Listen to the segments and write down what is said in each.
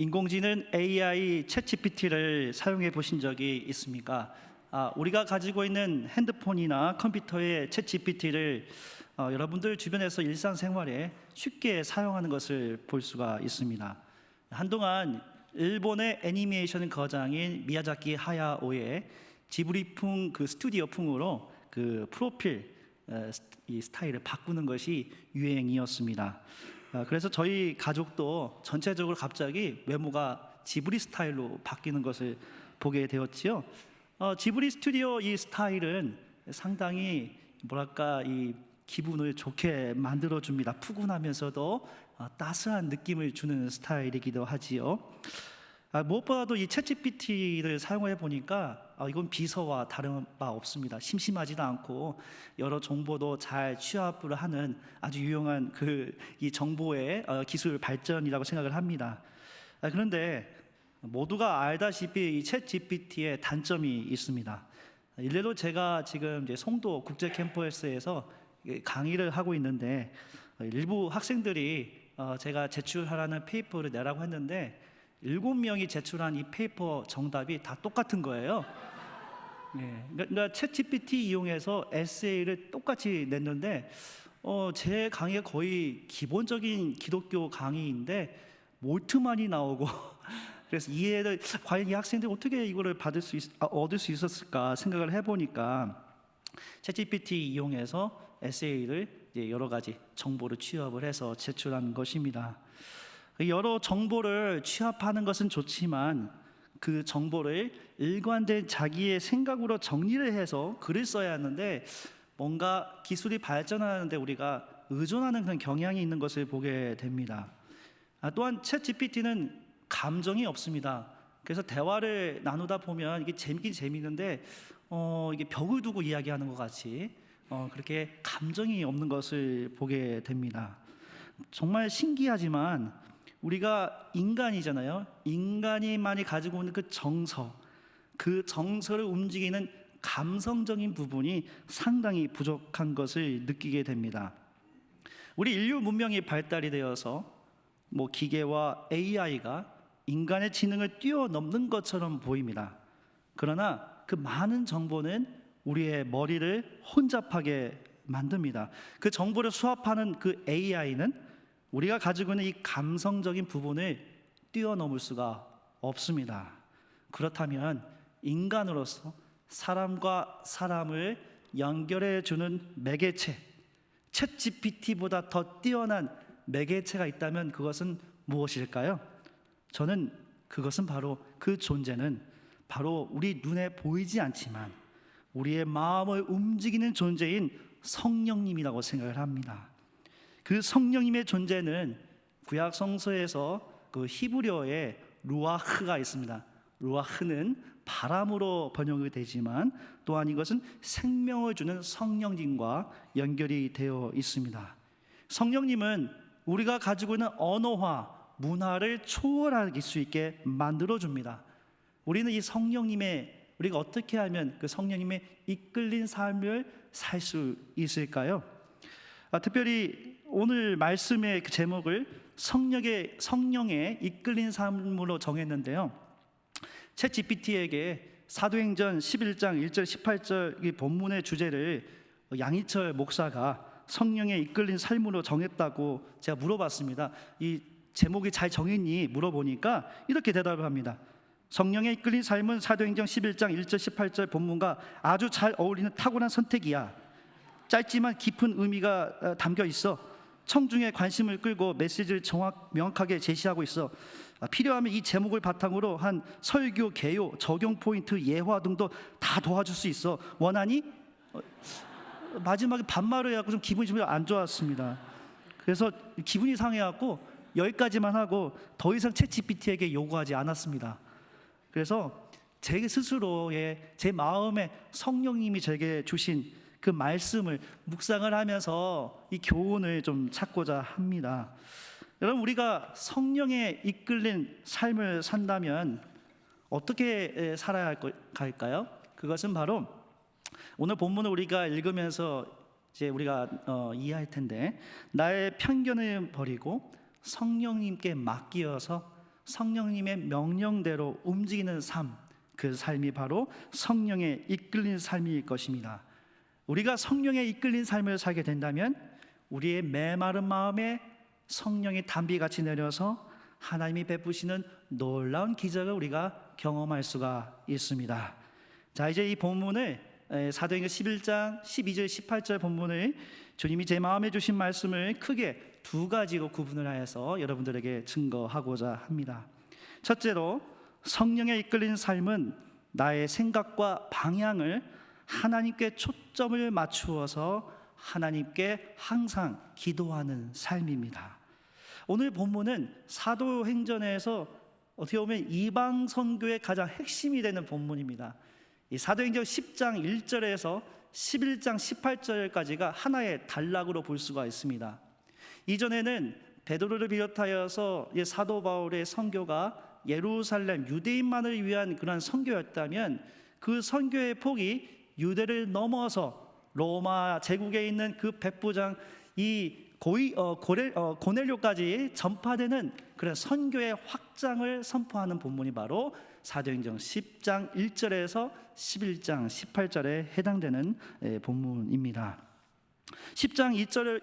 인공지능 AI 챗GPT를 사용해 보신 적이 있습니까? 우리가 가지고 있는 핸드폰이나 컴퓨터의 챗GPT를 여러분들 주변에서 일상생활에 쉽게 사용하는 것을 볼 수가 있습니다. 한동안 일본의 애니메이션 거장인 미야자키 하야오의 지브리풍 그 스튜디오풍으로 그 프로필 이 스타일을 바꾸는 것이 유행이었습니다. 그래서 저희 가족도 전체적으로 갑자기 외모가 지브리 스타일로 바뀌는 것을 보게 되었지요. 지브리 스튜디오 이 스타일은 상당히 뭐랄까 이 기분을 좋게 만들어 줍니다. 푸근하면서도 따스한 느낌을 주는 스타일이기도 하지요. 무엇보다도 이 챗GPT를 사용해 보니까 이건 비서와 다른 바 없습니다. 심심하지도 않고 여러 정보도 잘 취합을 하는 아주 유용한 이 정보의 기술 발전이라고 생각을 합니다. 그런데 모두가 알다시피 이 챗GPT의 단점이 있습니다. 일례로 제가 지금 이제 송도 국제 캠퍼스에서 강의를 하고 있는데 일부 학생들이 제가 제출하라는 페이퍼를 내라고 했는데 7명이 제출한 이 페이퍼 정답이 다 똑같은 거예요. 그러니까 챗GPT 이용해서 에세이를 똑같이 냈는데 제 강의가 거의 기본적인 기독교 강의인데 몰트만이 나오고 그래서 이해를 과연 이 학생들이 어떻게 이거를 얻을 수 있었을까 생각을 해보니까 챗GPT 이용해서 에세이를 여러 가지 정보를 취합을 해서 제출한 것입니다. 여러 정보를 취합하는 것은 좋지만 그 정보를 일관된 자기의 생각으로 정리를 해서 글을 써야 하는데 뭔가 기술이 발전하는데 우리가 의존하는 그런 경향이 있는 것을 보게 됩니다. 또한 챗GPT는 감정이 없습니다. 그래서 대화를 나누다 보면 이게 재밌긴 재밌는데 이게 벽을 두고 이야기하는 것 같이 그렇게 감정이 없는 것을 보게 됩니다. 정말 신기하지만 우리가 인간이잖아요. 인간이만이 가지고 있는 그 정서를 움직이는 감성적인 부분이 상당히 부족한 것을 느끼게 됩니다. 우리 인류 문명이 발달이 되어서 기계와 AI가 인간의 지능을 뛰어넘는 것처럼 보입니다. 그러나 그 많은 정보는 우리의 머리를 혼잡하게 만듭니다. 그 정보를 수합하는 그 AI는 우리가 가지고 있는 이 감성적인 부분을 뛰어넘을 수가 없습니다. 그렇다면 인간으로서 사람과 사람을 연결해 주는 매개체, 챗GPT보다 더 뛰어난 매개체가 있다면 그것은 무엇일까요? 저는 그것은 바로 그 존재는 바로 우리 눈에 보이지 않지만 우리의 마음을 움직이는 존재인 성령님이라고 생각을 합니다. 그 성령님의 존재는 구약 성서에서 그 히브리어에 루아흐가 있습니다. 루아흐는 바람으로 번역이 되지만 또한 이것은 생명을 주는 성령님과 연결이 되어 있습니다. 성령님은 우리가 가지고 있는 언어화, 문화를 초월할 수 있게 만들어줍니다. 우리는 이 우리가 어떻게 하면 그 성령님의 이끌린 삶을 살 수 있을까요? 특별히 오늘 말씀의 그 제목을 성령의 이끌린 삶으로 정했는데요. 챗GPT에게 사도행전 11장 1절 18절 이 본문의 주제를 양희철 목사가 성령의 이끌린 삶으로 정했다고 제가 물어봤습니다. 이 제목이 잘 정했니? 물어보니까 이렇게 대답을 합니다. 성령의 이끌린 삶은 사도행전 11장 1절 18절 본문과 아주 잘 어울리는 탁월한 선택이야. 짧지만 깊은 의미가 담겨 있어. 청중의 관심을 끌고 메시지를 명확하게 제시하고 있어. 필요하면 이 제목을 바탕으로 한 설교, 개요, 적용 포인트, 예화 등도 다 도와줄 수 있어. 원하니? 마지막에 반말을 해갖고 좀 기분이 좀 안 좋았습니다. 그래서 기분이 상해갖고 여기까지만 하고 더 이상 챗GPT에게 요구하지 않았습니다. 그래서 제 스스로의 제 마음에 성령님이 제게 주신 그 말씀을 묵상을 하면서 이 교훈을 좀 찾고자 합니다. 여러분, 우리가 성령에 이끌린 삶을 산다면 어떻게 살아야 할까요? 그것은 바로 오늘 본문을 우리가 읽으면서 이제 우리가 이해할 텐데, 나의 편견을 버리고 성령님께 맡기어서 성령님의 명령대로 움직이는 삶, 그 삶이 바로 성령에 이끌린 삶일 것입니다. 우리가 성령에 이끌린 삶을 살게 된다면 우리의 메마른 마음에 성령의 단비같이 내려서 하나님이 베푸시는 놀라운 기적을 우리가 경험할 수가 있습니다. 자, 이제 이 본문을 사도행전 11장 12절 18절 본문을 주님이 제 마음에 주신 말씀을 크게 두 가지로 구분을 하여서 여러분들에게 증거하고자 합니다. 첫째로, 성령에 이끌린 삶은 나의 생각과 방향을 하나님께 초점을 맞추어서 하나님께 항상 기도하는 삶입니다. 오늘 본문은 사도행전에서 어떻게 보면 이방 선교의 가장 핵심이 되는 본문입니다. 이 사도행전 10장 1절에서 11장 18절까지가 하나의 단락으로 볼 수가 있습니다. 이전에는 베드로를 비롯하여서 사도 바울의 선교가 예루살렘 유대인만을 위한 그런 선교였다면, 그 선교의 폭이 유대를 넘어서 로마 제국에 있는 그 백부장 고넬료까지 전파되는 그런 선교의 확장을 선포하는 본문이 바로 사도행전 10장 1절에서 11장 18절에 해당되는 본문입니다. 10장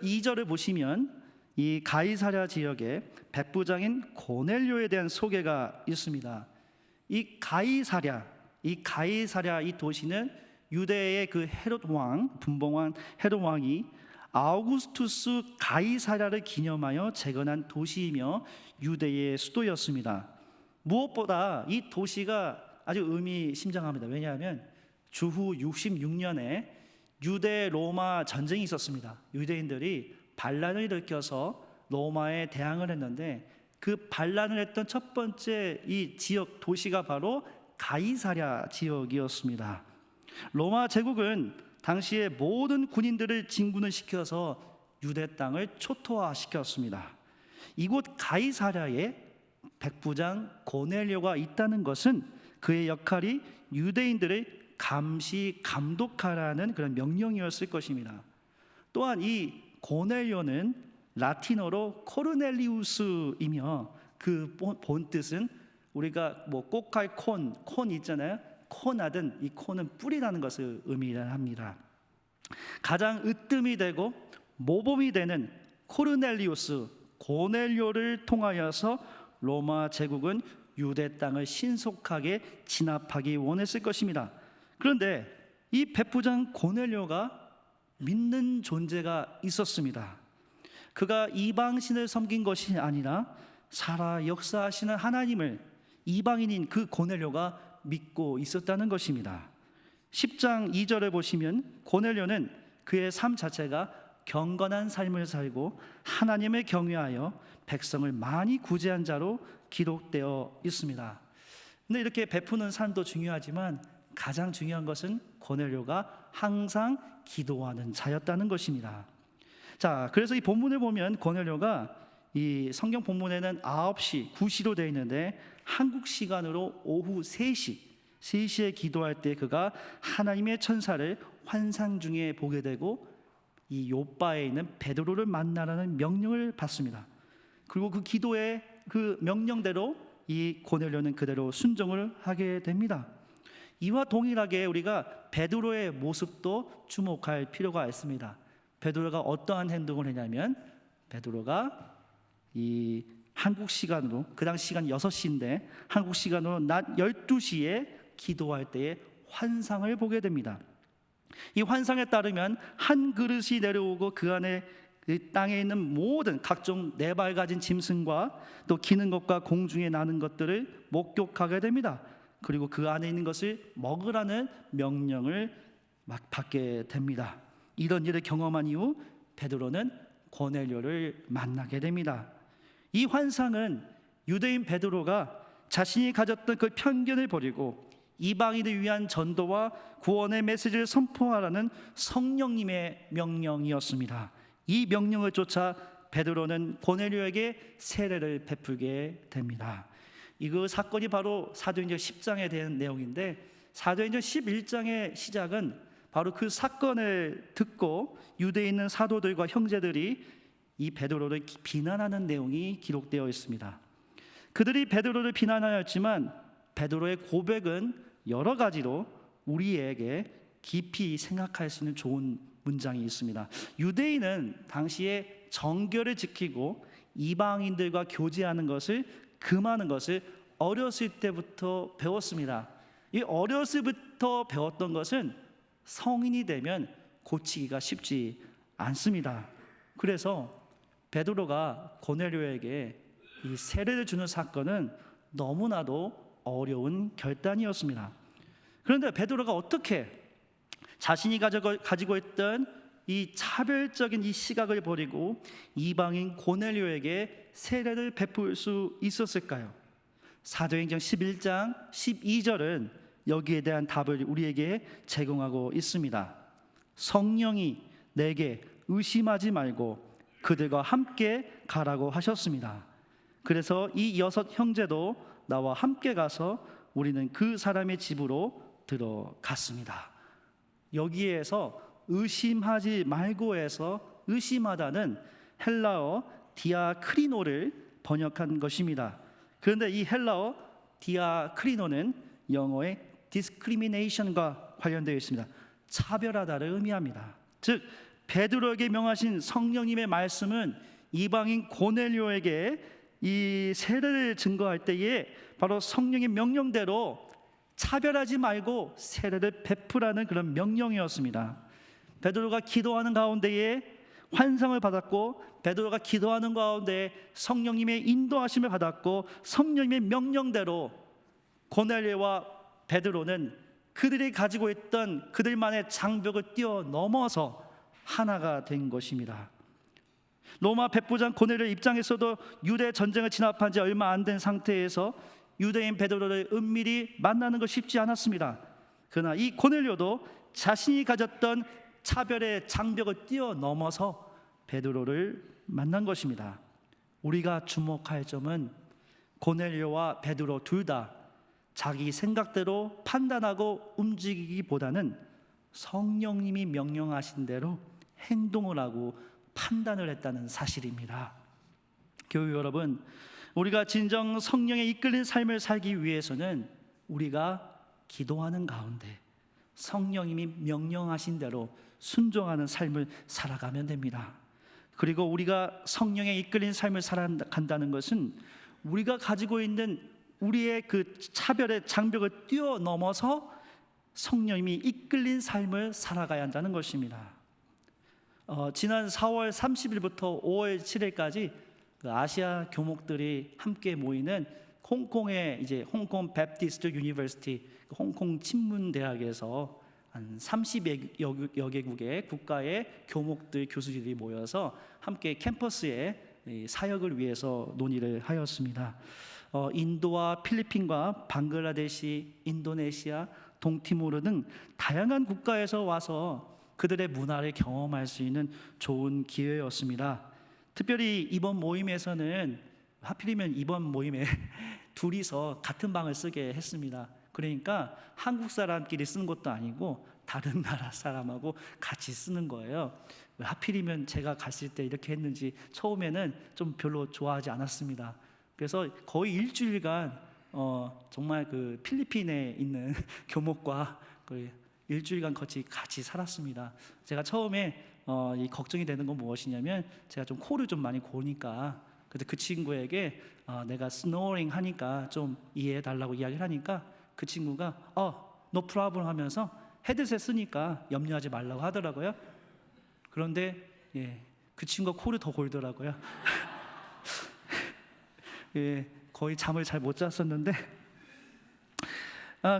2절을 보시면 이 가이사랴 지역에 백부장인 고넬료에 대한 소개가 있습니다. 이 가이사랴 이 도시는 유대의 그 헤롯 왕, 분봉왕 헤롯 왕이 아우구스투스 가이사랴를 기념하여 재건한 도시이며 유대의 수도였습니다. 무엇보다 이 도시가 아주 의미심장합니다. 왜냐하면 주후 66년에 유대 로마 전쟁이 있었습니다. 유대인들이 반란을 일으켜서 로마에 대항을 했는데, 그 반란을 했던 첫 번째 이 지역 도시가 바로 가이사랴 지역이었습니다. 로마 제국은 당시에 모든 군인들을 진군을 시켜서 유대 땅을 초토화시켰습니다. 이곳 가이사랴에 백부장 고넬료가 있다는 것은 그의 역할이 유대인들을 감시 감독하라는 그런 명령이었을 것입니다. 또한 이 고넬료는 라틴어로 코르넬리우스이며 그 본 뜻은 우리가 꽃갈 콘 있잖아요. 코나든 이 코는 뿌리라는 것을 의미합니다. 가장 으뜸이 되고 모범이 되는 코르넬리우스 고넬료를 통하여서 로마 제국은 유대 땅을 신속하게 진압하기 원했을 것입니다. 그런데 이 백부장 고넬료가 믿는 존재가 있었습니다. 그가 이방신을 섬긴 것이 아니라 살아 역사하시는 하나님을 이방인인 그 고넬료가 믿고 있었다는 것입니다. 10장 2절을 보시면 고넬료는 그의 삶 자체가 경건한 삶을 살고 하나님을 경외하여 백성을 많이 구제한 자로 기록되어 있습니다. 근데 이렇게 베푸는 삶도 중요하지만 가장 중요한 것은 고넬료가 항상 기도하는 자였다는 것입니다. 자, 그래서 이 본문을 보면 고넬료가 이 성경 본문에는 9시, 9시로 되어 있는데 한국 시간으로 오후 3시에 기도할 때 그가 하나님의 천사를 환상 중에 보게 되고 이 요바에 있는 베드로를 만나라는 명령을 받습니다. 그리고 그 기도의 그 명령대로 이 고넬료는 그대로 순종을 하게 됩니다. 이와 동일하게 우리가 베드로의 모습도 주목할 필요가 있습니다. 베드로가 어떠한 행동을 했냐면, 베드로가 이 한국 시간으로, 그 당시 시간 6시인데 한국 시간으로 낮 12시에 기도할 때에 환상을 보게 됩니다. 이 환상에 따르면 한 그릇이 내려오고 그 안에 그 땅에 있는 모든 각종 네 발 가진 짐승과 또 기는 것과 공중에 나는 것들을 목격하게 됩니다. 그리고 그 안에 있는 것을 먹으라는 명령을 막 받게 됩니다. 이런 일을 경험한 이후 베드로는 고넬료를 만나게 됩니다. 이 환상은 유대인 베드로가 자신이 가졌던 그 편견을 버리고 이방인을 위한 전도와 구원의 메시지를 선포하라는 성령님의 명령이었습니다. 이 명령을 쫓아 베드로는 고넬료에게 세례를 베풀게 됩니다. 이 사건이 바로 사도행전 10장에 대한 내용인데, 사도행전 11장의 시작은 바로 그 사건을 듣고 유대에 있는 사도들과 형제들이 이 베드로를 비난하는 내용이 기록되어 있습니다. 그들이 베드로를 비난하였지만 베드로의 고백은 여러 가지로 우리에게 깊이 생각할 수 있는 좋은 문장이 있습니다. 유대인은 당시에 정결을 지키고 이방인들과 교제하는 것을 금하는 것을 어렸을 때부터 배웠습니다. 이 어렸을부터 배웠던 것은 성인이 되면 고치기가 쉽지 않습니다. 그래서 베드로가 고넬료에게 이 세례를 주는 사건은 너무나도 어려운 결단이었습니다. 그런데 베드로가 어떻게 자신이 가지고 있던 이 차별적인 이 시각을 버리고 이방인 고넬료에게 세례를 베풀 수 있었을까요? 사도행전 11장 12절은 여기에 대한 답을 우리에게 제공하고 있습니다. 성령이 내게 의심하지 말고 그들과 함께 가라고 하셨습니다. 그래서 이 6 형제도 나와 함께 가서 우리는 그 사람의 집으로 들어갔습니다. 여기에서 의심하지 말고에서 의심하다는 헬라어 디아크리노를 번역한 것입니다. 그런데 이 헬라어 디아크리노는 영어의 discrimination과 관련되어 있습니다. 차별하다를 의미합니다. 즉 베드로에게 명하신 성령님의 말씀은 이방인 고넬료에게 이 세례를 증거할 때에 바로 성령의 명령대로 차별하지 말고 세례를 베푸라는 그런 명령이었습니다. 베드로가 기도하는 가운데에 환상을 받았고 베드로가 기도하는 가운데 성령님의 인도하심을 받았고 성령님의 명령대로 고넬료와 베드로는 그들이 가지고 있던 그들만의 장벽을 뛰어넘어서 하나가 된 것입니다. 로마 백부장 고넬료 입장에서도 유대 전쟁을 진압한 지 얼마 안 된 상태에서 유대인 베드로를 은밀히 만나는 것 쉽지 않았습니다. 그러나 이 고넬료도 자신이 가졌던 차별의 장벽을 뛰어넘어서 베드로를 만난 것입니다. 우리가 주목할 점은 고넬료와 베드로 둘 다 자기 생각대로 판단하고 움직이기보다는 성령님이 명령하신 대로 행동을 하고 판단을 했다는 사실입니다. 교회 여러분, 우리가 진정 성령에 이끌린 삶을 살기 위해서는 우리가 기도하는 가운데 성령님이 명령하신 대로 순종하는 삶을 살아가면 됩니다. 그리고 우리가 성령에 이끌린 삶을 살아간다는 것은 우리가 가지고 있는 우리의 그 차별의 장벽을 뛰어넘어서 성령님이 이끌린 삶을 살아가야 한다는 것입니다. 지난 4월 30일부터 5월 7일까지 그 아시아 교목들이 함께 모이는 홍콩의 이제 홍콩 베프티스트 유니버시티 홍콩 친문대학에서 한 30여 개국의 국가의 교목들 교수들이 모여서 함께 캠퍼스에 사역을 위해서 논의를 하였습니다. 인도와 필리핀과 방글라데시, 인도네시아, 동티모르 등 다양한 국가에서 와서 그들의 문화를 경험할 수 있는 좋은 기회였습니다. 특별히 이번 모임에서는 하필이면 이번 모임에 둘이서 같은 방을 쓰게 했습니다. 그러니까 한국 사람끼리 쓰는 것도 아니고 다른 나라 사람하고 같이 쓰는 거예요. 왜 하필이면 제가 갔을 때 이렇게 했는지 처음에는 좀 별로 좋아하지 않았습니다. 그래서 거의 일주일간 정말 그 필리핀에 있는 교목과 그 일주일간 같이 살았습니다. 제가 처음에 이 걱정이 되는 건 무엇이냐면 제가 좀 코를 좀 많이 고니까 그래서 그 친구에게 내가 스노링 하니까 좀 이해해 달라고 이야기를 하니까 그 친구가 no problem 하면서 헤드셋 쓰니까 염려하지 말라고 하더라고요. 그런데 그 친구가 코를 더 골더라고요. 거의 잠을 잘 못 잤었는데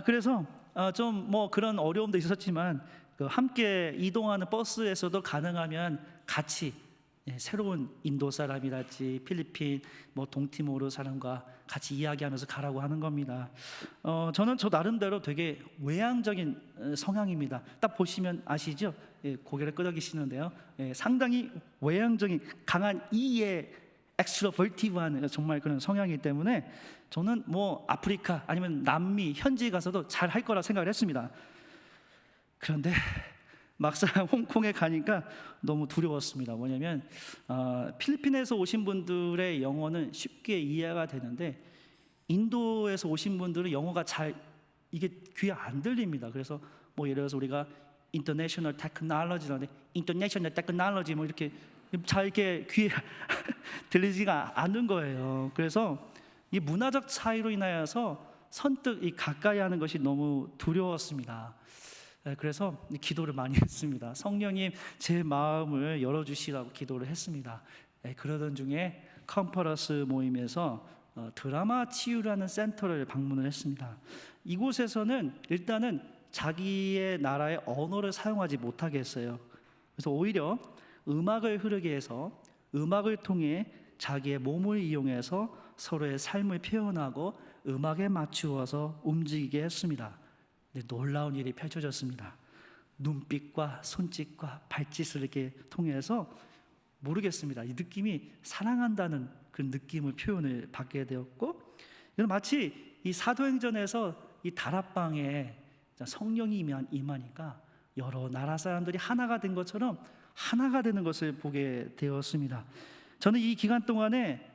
그래서 좀 뭐 그런 어려움도 있었지만 그 함께 이동하는 버스에서도 가능하면 같이 새로운 인도 사람이랄지 필리핀 뭐 동티모르 사람과 같이 이야기하면서 가라고 하는 겁니다. 저는 저 나름대로 되게 외향적인 성향입니다. 딱 보시면 아시죠? 고개를 끄덕이시는데요. 상당히 외향적인 강한 E의 엑스트로버티브한 정말 그런 성향이기 때문에 저는 뭐 아프리카 아니면 남미 현지에 가서도 잘 할 거라 생각을 했습니다. 그런데 막상 홍콩에 가니까 너무 두려웠습니다. 뭐냐면 필리핀에서 오신 분들의 영어는 쉽게 이해가 되는데 인도에서 오신 분들은 영어가 잘 이게 귀에 안 들립니다. 그래서 뭐 예를 들어서 우리가 인터내셔널 테크놀로지라는데 인터내셔널 테크놀로지 뭐 이렇게 잘 이렇게 귀에 들리지가 않는 거예요. 그래서 이 문화적 차이로 인하여서 선뜻 이 가까이 하는 것이 너무 두려웠습니다. 그래서 기도를 많이 했습니다. 성령님 제 마음을 열어주시라고 기도를 했습니다. 그러던 중에 컨퍼런스 모임에서 드라마 치유라는 센터를 방문을 했습니다. 이곳에서는 일단은 자기의 나라의 언어를 사용하지 못하게 했어요. 그래서 오히려 음악을 흐르게 해서 음악을 통해 자기의 몸을 이용해서 서로의 삶을 표현하고 음악에 맞추어서 움직이게 했습니다. 근데 놀라운 일이 펼쳐졌습니다. 눈빛과 손짓과 발짓을 이렇게 통해서 모르겠습니다. 이 느낌이 사랑한다는 그 느낌을 표현을 받게 되었고, 이건 마치 이 사도행전에서 이 다락방에 성령이 임하니까 여러 나라 사람들이 하나가 된 것처럼 하나가 되는 것을 보게 되었습니다. 저는 이 기간 동안에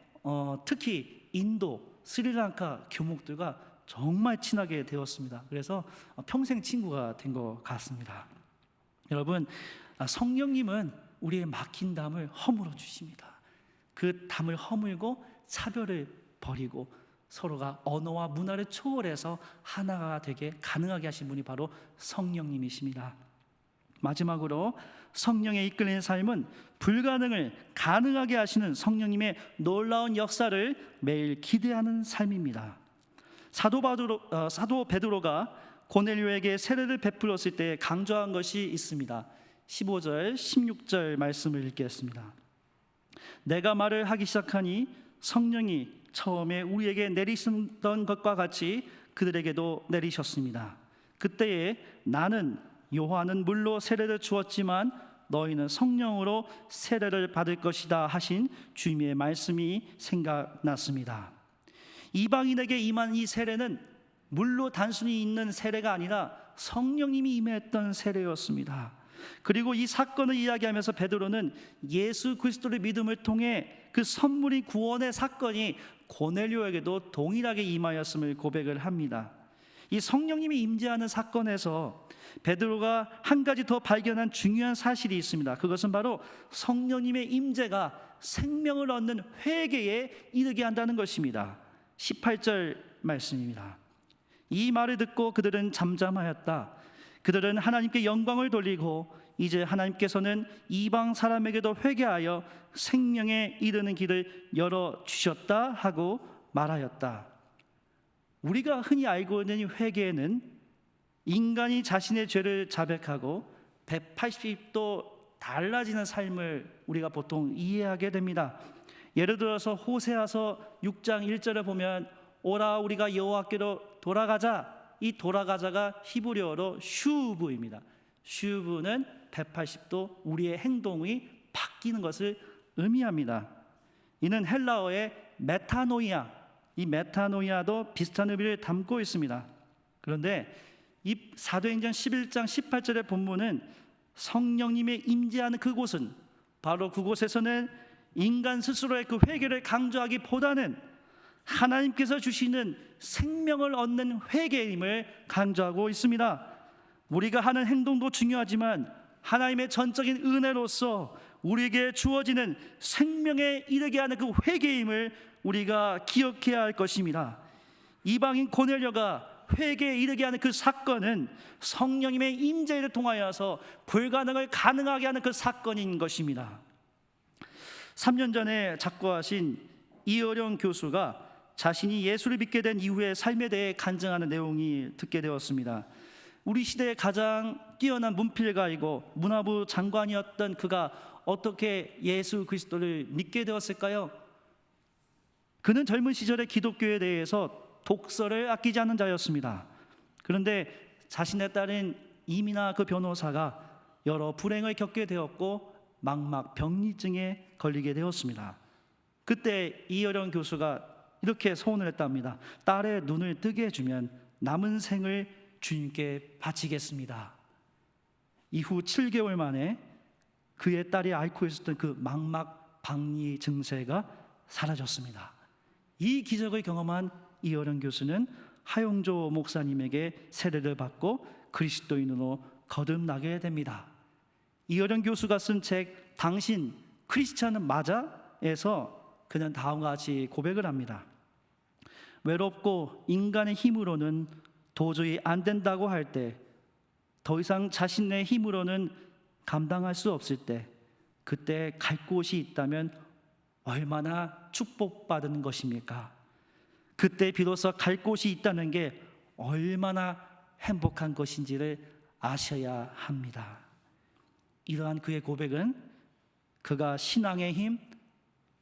특히 인도, 스리랑카 교목들과 정말 친하게 되었습니다. 그래서 평생 친구가 된 것 같습니다. 여러분, 성령님은 우리의 막힌 담을 허물어 주십니다. 그 담을 허물고 차별을 버리고 서로가 언어와 문화를 초월해서 하나가 되게 가능하게 하신 분이 바로 성령님이십니다. 마지막으로 성령에 이끌리는 삶은 불가능을 가능하게 하시는 성령님의 놀라운 역사를 매일 기대하는 삶입니다. 사도 베드로가 고넬료에게 세례를 베풀었을 때 강조한 것이 있습니다. 15절, 16절 말씀을 읽겠습니다. 내가 말을 하기 시작하니 성령이 처음에 우리에게 내리시던 것과 같이 그들에게도 내리셨습니다. 그때에 나는 요한은 물로 세례를 주었지만 너희는 성령으로 세례를 받을 것이다 하신 주님의 말씀이 생각났습니다. 이방인에게 임한 이 세례는 물로 단순히 있는 세례가 아니라 성령님이 임했던 세례였습니다. 그리고 이 사건을 이야기하면서 베드로는 예수 그리스도의 믿음을 통해 그 선물인 구원의 사건이 고넬료에게도 동일하게 임하였음을 고백을 합니다. 이 성령님이 임재하는 사건에서 베드로가 한 가지 더 발견한 중요한 사실이 있습니다. 그것은 바로 성령님의 임재가 생명을 얻는 회개에 이르게 한다는 것입니다. 18절 말씀입니다. 이 말을 듣고 그들은 잠잠하였다. 그들은 하나님께 영광을 돌리고 이제 하나님께서는 이방 사람에게도 회개하여 생명에 이르는 길을 열어주셨다 하고 말하였다. 우리가 흔히 알고 있는 회개는 인간이 자신의 죄를 자백하고 180도 달라지는 삶을 우리가 보통 이해하게 됩니다. 예를 들어서 호세아서 6장 1절에 보면 오라 우리가 여호와께로 돌아가자. 이 돌아가자가 히브리어로 슈브입니다. 슈브는 180도 우리의 행동이 바뀌는 것을 의미합니다. 이는 헬라어의 메타노이아, 이 메타노이아도 비슷한 의미를 담고 있습니다. 그런데 이 사도행전 11장 18절의 본문은 성령님의 임재하는 그곳은 바로 그곳에서는 인간 스스로의 그 회개를 강조하기보다는 하나님께서 주시는 생명을 얻는 회개임을 강조하고 있습니다. 우리가 하는 행동도 중요하지만 하나님의 전적인 은혜로서 우리에게 주어지는 생명에 이르게 하는 그 회개임을 우리가 기억해야 할 것입니다. 이방인 고넬료가 회개에 이르게 하는 그 사건은 성령님의 임재를 통하여서 불가능을 가능하게 하는 그 사건인 것입니다. 3년 전에 작고하신 이어령 교수가 자신이 예수를 믿게 된 이후의 삶에 대해 간증하는 내용이 듣게 되었습니다. 우리 시대의 가장 뛰어난 문필가이고 문화부 장관이었던 그가 어떻게 예수 그리스도를 믿게 되었을까요? 그는 젊은 시절에 기독교에 대해서 독서를 아끼지 않는 자였습니다. 그런데 자신의 딸인 이민아 그 변호사가 여러 불행을 겪게 되었고 망막 병리증에 걸리게 되었습니다. 그때 이어령 교수가 이렇게 소원을 했답니다. 딸의 눈을 뜨게 해주면 남은 생을 주님께 바치겠습니다. 이후 7개월 만에 그의 딸이 앓고 있었던 그 망막 박리 증세가 사라졌습니다. 이 기적을 경험한 이어령 교수는 하용조 목사님에게 세례를 받고 그리스도인으로 거듭나게 됩니다. 이어령 교수가 쓴 책 당신 크리스찬은 맞아?에서 그는 다음과 같이 고백을 합니다. 외롭고 인간의 힘으로는 도저히 안 된다고 할 때, 더 이상 자신의 힘으로는 감당할 수 없을 때, 그때 갈 곳이 있다면 얼마나 축복받은 것입니까? 그때 비로소 갈 곳이 있다는 게 얼마나 행복한 것인지를 아셔야 합니다. 이러한 그의 고백은 그가 신앙의 힘,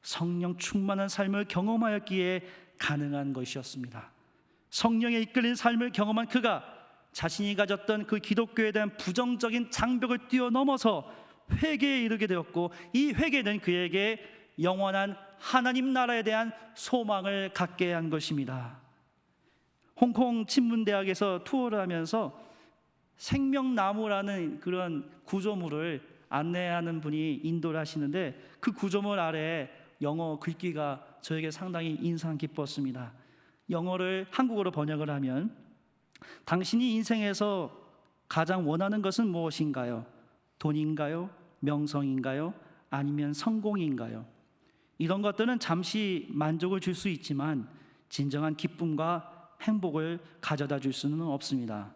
성령 충만한 삶을 경험하였기에 가능한 것이었습니다. 성령에 이끌린 삶을 경험한 그가 자신이 가졌던 그 기독교에 대한 부정적인 장벽을 뛰어넘어서 회개에 이르게 되었고, 이 회개는 그에게 영원한 하나님 나라에 대한 소망을 갖게 한 것입니다. 홍콩 친문대학에서 투어를 하면서 생명나무라는 그런 구조물을 안내하는 분이 인도를 하시는데, 그 구조물 아래에 영어 글귀가 저에게 상당히 인상 깊었습니다. 영어를 한국어로 번역을 하면, 당신이 인생에서 가장 원하는 것은 무엇인가요? 돈인가요? 명성인가요? 아니면 성공인가요? 이런 것들은 잠시 만족을 줄 수 있지만 진정한 기쁨과 행복을 가져다 줄 수는 없습니다.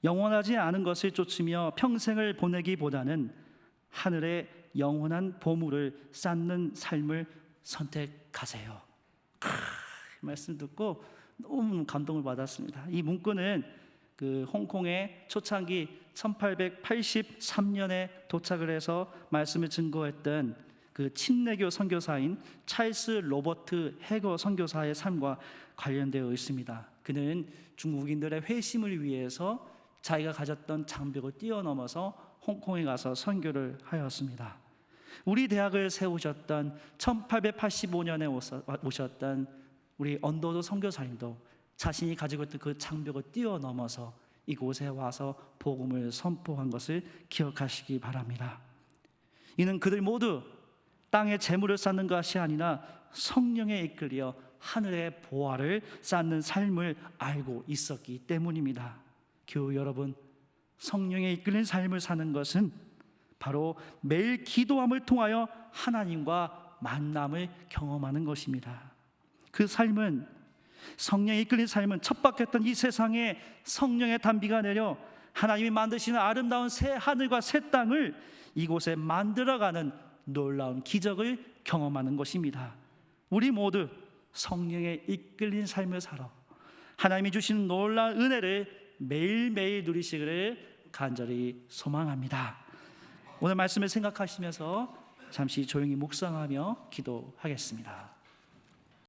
영원하지 않은 것을 쫓으며 평생을 보내기보다는 하늘의 영원한 보물을 쌓는 삶을 선택하세요. 말씀 듣고 너무 감동을 받았습니다. 이 문구는 그 홍콩의 초창기 1883년에 도착을 해서 말씀을 증거했던 그 침례교 선교사인 찰스 로버트 해거 선교사의 삶과 관련되어 있습니다. 그는 중국인들의 회심을 위해서 자기가 가졌던 장벽을 뛰어넘어서 홍콩에 가서 선교를 하였습니다. 우리 대학을 세우셨던 1885년에 오셨던 우리 언더도 선교사님도 자신이 가지고 있던 그 장벽을 뛰어넘어서 이곳에 와서 복음을 선포한 것을 기억하시기 바랍니다. 이는 그들 모두 땅에 재물을 쌓는 것이 아니라 성령에 이끌려 하늘의 보화를 쌓는 삶을 알고 있었기 때문입니다. 교우 여러분, 성령에 이끌린 삶을 사는 것은 바로 매일 기도함을 통하여 하나님과 만남을 경험하는 것입니다. 그 삶은, 성령에 이끌린 삶은 척박했던 이 세상에 성령의 단비가 내려 하나님이 만드시는 아름다운 새 하늘과 새 땅을 이곳에 만들어가는 놀라운 기적을 경험하는 것입니다. 우리 모두 성령에 이끌린 삶을 살아 하나님이 주시는 놀라운 은혜를 매일매일 누리시기를 간절히 소망합니다. 오늘 말씀을 생각하시면서 잠시 조용히 묵상하며 기도하겠습니다.